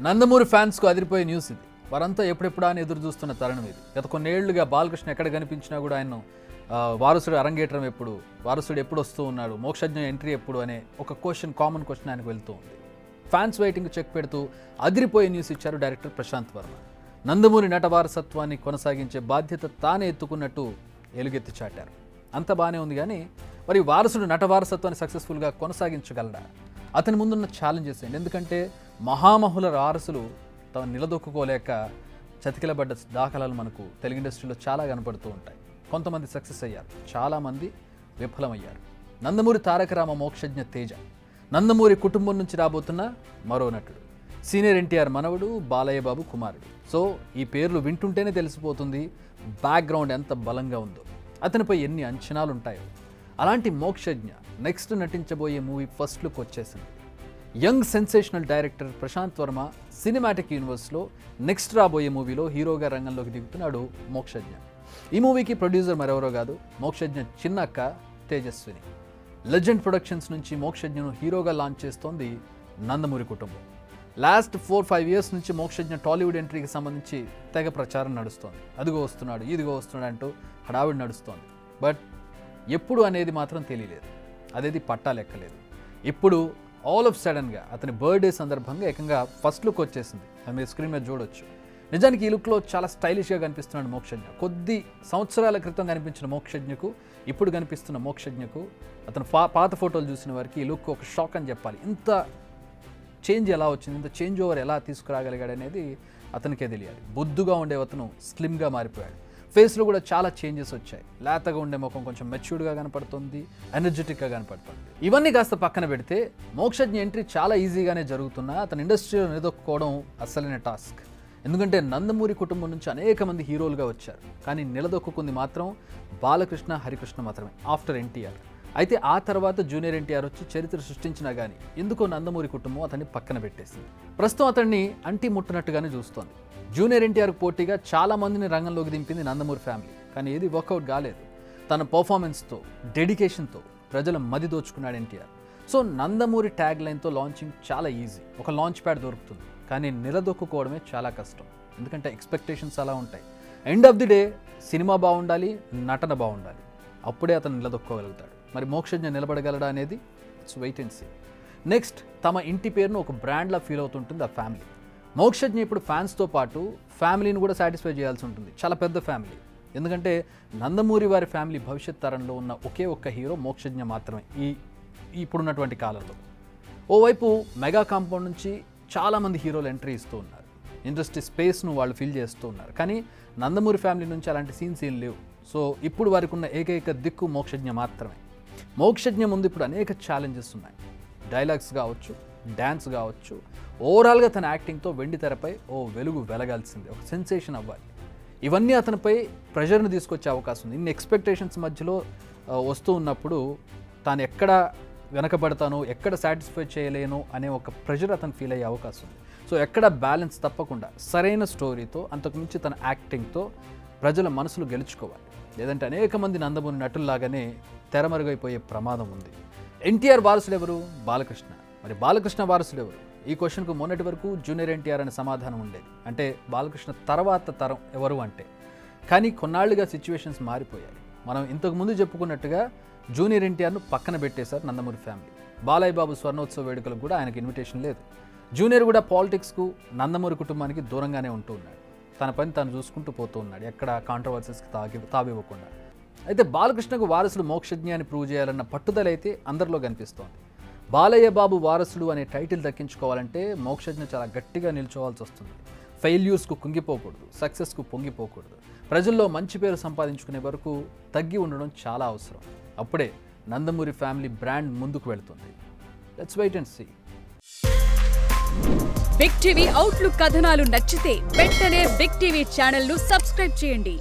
నందమూరి ఫ్యాన్స్కు అదిరిపోయే న్యూస్ ఇది. వారంతా ఎప్పుడెప్పుడా అని ఎదురు చూస్తున్న తరుణం ఇది. గత కొన్నేళ్లుగా బాలకృష్ణ ఎక్కడ కనిపించినా కూడా ఆయన వారసుడు అరంగేట్రం ఎప్పుడు, వారసుడు ఎప్పుడు వస్తూ ఉన్నాడు, మోక్షజ్ఞ ఎంట్రీ ఎప్పుడు అనే ఒక కామన్ క్వశ్చన్ ఆయనకు వెళ్తూ ఉంది. ఫ్యాన్స్ వెయిటింగ్ చెక్ పెడుతూ అదిరిపోయే న్యూస్ ఇచ్చారు డైరెక్టర్ ప్రశాంత్ వర్మ. నందమూరి నట వారసత్వాన్ని కొనసాగించే బాధ్యత తానే ఎత్తుకున్నట్టు ఎలుగెత్తి చాటారు. అంత బాగానే ఉంది, కానీ మరి వారసుడు నట వారసత్వాన్ని సక్సెస్ఫుల్గా కొనసాగించగలడా? అతని ముందున్న ఛాలెంజెస్ ఏంటి? ఎందుకంటే మహామహుల వారసులు తమ నిలదొక్కుకోలేక చతికిలబడ్డ దాఖలాలు మనకు తెలుగు ఇండస్ట్రీలో చాలా కనపడుతూ ఉంటాయి. కొంతమంది సక్సెస్ అయ్యారు, చాలామంది విఫలమయ్యారు. నందమూరి తారక రామ మోక్షజ్ఞ తేజ, నందమూరి కుటుంబం నుంచి రాబోతున్న మరో నటుడు, సీనియర్ ఎన్టీఆర్ మనవడు, బాలయ్య బాబు కుమారుడు. సో ఈ పేర్లు వింటుంటేనే తెలిసిపోతుంది బ్యాక్గ్రౌండ్ ఎంత బలంగా ఉందో, అతనిపై ఎన్ని అంచనాలు ఉంటాయో. అలాంటి మోక్షజ్ఞ నెక్స్ట్ నటించబోయే మూవీ ఫస్ట్ లుక్ వచ్చేసింది. Young sensational director Prashanth Varma cinematic యూనివర్స్లో నెక్స్ట్ రాబోయే మూవీలో హీరోగా రంగంలోకి దిగుతున్నాడు మోక్షజ్ఞ. ఈ మూవీకి ప్రొడ్యూసర్ మరెవరో కాదు, మోక్షజ్ఞ చిన్నక్క తేజస్విని. లెజెండ్ ప్రొడక్షన్స్ నుంచి మోక్షజ్ఞను హీరోగా లాంచ్ చేస్తోంది నందమూరి కుటుంబం. లాస్ట్ 4-5 ఇయర్స్ నుంచి మోక్షజ్ఞ టాలీవుడ్ ఎంట్రీకి సంబంధించి తెగ ప్రచారం నడుస్తోంది. అదిగో వస్తున్నాడు, ఇదిగో వస్తున్నాడు అంటూ హడావిడి నడుస్తోంది. బట్ ఎప్పుడు అనేది మాత్రం తెలియలేదు, అదేది పట్టాలెక్కలేదు. ఇప్పుడు ఆల్ ఆఫ్ సడన్గా అతని బర్త్డే సందర్భంగా ఏకంగా ఫస్ట్ లుక్ వచ్చేసింది. అది మీరు స్క్రీన్ మీద చూడొచ్చు. నిజానికి ఈ లుక్లో చాలా స్టైలిష్గా కనిపిస్తున్నాడు మోక్షజ్ఞ. కొద్ది సంవత్సరాల క్రితం కనిపించిన మోక్షజ్ఞకు ఇప్పుడు కనిపిస్తున్న మోక్షజ్ఞకు అతను పాత ఫోటోలు చూసిన వారికి ఈ లుక్ ఒక షాక్ అని చెప్పాలి. ఇంత చేంజ్ ఎలా వచ్చింది, ఇంత చేంజ్ ఓవర్ ఎలా తీసుకురాగలిగాడు అనేది అతనికే తెలియాలి. బొద్దుగా ఉండే అతను స్లిమ్గా మారిపోయాడు. ఫేస్లో కూడా చాలా చేంజెస్ వచ్చాయి. లేతగా ఉండే ముఖం కొంచెం మెచ్యూర్డ్గా కనపడుతుంది, ఎనర్జెటిక్గా కనపడుతుంది. ఇవన్నీ కాస్త పక్కన పెడితే మోక్షజ్ఞ ఎంట్రీ చాలా ఈజీగానే జరుగుతున్నా అతను ఇండస్ట్రీలో నిలదొక్కుకోవడం అస్సలైన టాస్క్. ఎందుకంటే నందమూరి కుటుంబం నుంచి అనేక మంది హీరోలుగా వచ్చారు, కానీ నిలదొక్కుంది మాత్రం బాలకృష్ణ, హరికృష్ణ మాత్రమే ఆఫ్టర్ ఎన్టీఆర్. అయితే ఆ తర్వాత జూనియర్ ఎన్టీఆర్ వచ్చి చరిత్ర సృష్టించినా కానీ ఎందుకో నందమూరి కుటుంబం అతన్ని పక్కన పెట్టేసింది. ప్రస్తుతం అతన్ని అంటి ముట్టనట్టుగానే చూస్తోంది. జూనియర్ ఎన్టీఆర్కు పోటీగా చాలా మందిని రంగంలోకి దింపింది నందమూరి ఫ్యామిలీ, కానీ ఏది వర్కౌట్ కాలేదు. తన పర్ఫార్మెన్స్తో, డెడికేషన్తో ప్రజల మది దోచుకున్నాడు ఎన్టీఆర్. సో నందమూరి ట్యాగ్ లైన్తో లాంచింగ్ చాలా ఈజీ, ఒక లాంచ్ ప్యాడ్ దొరుకుతుంది. కానీ నిలదొక్కుకోవడమే చాలా కష్టం, ఎందుకంటే ఎక్స్పెక్టేషన్స్ అలా ఉంటాయి. End of the day cinema బాగుండాలి, నటన బాగుండాలి, అప్పుడే అతను నిలదొక్కోగలుగుతాడు. మరి మోక్షజ్ఞ నిలబడగలడా అనేది it's wait and see. Next, తమ ఇంటి పేరును ఒక బ్రాండ్లా ఫీల్ అవుతుంటుంది ఆ ఫ్యామిలీ. మోక్షజ్ఞ ఇప్పుడు ఫ్యాన్స్తో పాటు ఫ్యామిలీని కూడా సాటిస్ఫై చేయాల్సి ఉంటుంది. చాలా పెద్ద ఫ్యామిలీ, ఎందుకంటే నందమూరి వారి ఫ్యామిలీ భవిష్యత్ తరంలో ఉన్న ఒకే ఒక్క హీరో మోక్షజ్ఞ మాత్రమే ఇప్పుడున్నటువంటి కాలంలో. ఓవైపు మెగా కాంపౌండ్ నుంచి చాలామంది హీరోలు ఎంట్రీ ఇస్తూ ఉన్నారు, ఇండస్ట్రీ స్పేస్ను వాళ్ళు ఫిల్ చేస్తూ ఉన్నారు. కానీ నందమూరి ఫ్యామిలీ నుంచి అలాంటి సీన్స్ ఏం లేవు. సో ఇప్పుడు వారికి ఉన్న ఏకైక దిక్కు మోక్షజ్ఞ మాత్రమే. మోక్షజ్ఞ ముందు ఇప్పుడు అనేక ఛాలెంజెస్ ఉన్నాయి. డైలాగ్స్ కావచ్చు, డ్యాన్స్ కావచ్చు, ఓవరాల్గా తన యాక్టింగ్తో వెండి తెరపై ఓ వెలుగు వెలగాల్సిందే, ఒక సెన్సేషన్ అవ్వాలి. ఇవన్నీ అతనిపై ప్రెషర్ని తీసుకొచ్చే అవకాశం ఉంది. ఇన్ని ఎక్స్పెక్టేషన్స్ మధ్యలో వస్తూ ఉన్నప్పుడు తాను ఎక్కడ వెనకబడతానో, ఎక్కడ సాటిస్ఫై చేయలేను అనే ఒక ప్రెషర్ అతను ఫీల్ అయ్యే అవకాశం ఉంది. సో ఎక్కడ బ్యాలెన్స్ తప్పకుండా సరైన స్టోరీతో, అంతకుమించి తన యాక్టింగ్తో ప్రజల మనసులు గెలుచుకోవాలి. లేదంటే అనేక మంది నందమూరి నటుల్లాగానే తెరమరుగైపోయే ప్రమాదం ఉంది. ఎన్టీఆర్ వారసుడు ఎవరు? బాలకృష్ణ. మరి బాలకృష్ణ వారసుడు ఎవరు? ఈ క్వశ్చన్కు మొన్నటి వరకు జూనియర్ ఎన్టీఆర్ అనే సమాధానం ఉండేది, అంటే బాలకృష్ణ తర్వాత తరం ఎవరు అంటే. కానీ కొన్నాళ్లుగా సిచ్యువేషన్స్ మారిపోయాయి. మనం ఇంతకుముందు చెప్పుకున్నట్టుగా జూనియర్ ఎన్టీఆర్ను పక్కన పెట్టేశారు నందమూరి ఫ్యామిలీ. బాలయ్య బాబు స్వర్ణోత్సవ వేడుకలకు కూడా ఆయనకు ఇన్విటేషన్ లేదు. జూనియర్ కూడా పాలిటిక్స్కు, నందమూరి కుటుంబానికి దూరంగానే ఉంటూ ఉన్నాడు. తన పని తాను చూసుకుంటూ పోతూ ఉన్నాడు, ఎక్కడ కాంట్రవర్సీస్కి తావివ్వకుండా. అయితే బాలకృష్ణకు వారసుడు మోక్షజ్ఞ అని ప్రూవ్ చేయాలన్న పట్టుదల అయితే అందరిలో కనిపిస్తోంది. బాలయ్య బాబు వారసుడు అనే టైటిల్ దక్కించుకోవాలంటే మోక్షజ్ఞ చాలా గట్టిగా నిల్చోవాల్సి వస్తుంది. ఫెయిల్యూర్స్కు కుంగిపోకూడదు, సక్సెస్కు పొంగిపోకూడదు. ప్రజల్లో మంచి పేరు సంపాదించుకునే వరకు తగ్గి ఉండడం చాలా అవసరం. అప్పుడే నందమూరి ఫ్యామిలీ బ్రాండ్ ముందుకు వెళ్తుంది. Let's wait and see. Big TV outlook కథనాలు నచ్చితే వెంటనే బిగ్ టీవీ ఛానల్ ను సబ్స్క్రైబ్ చేయండి.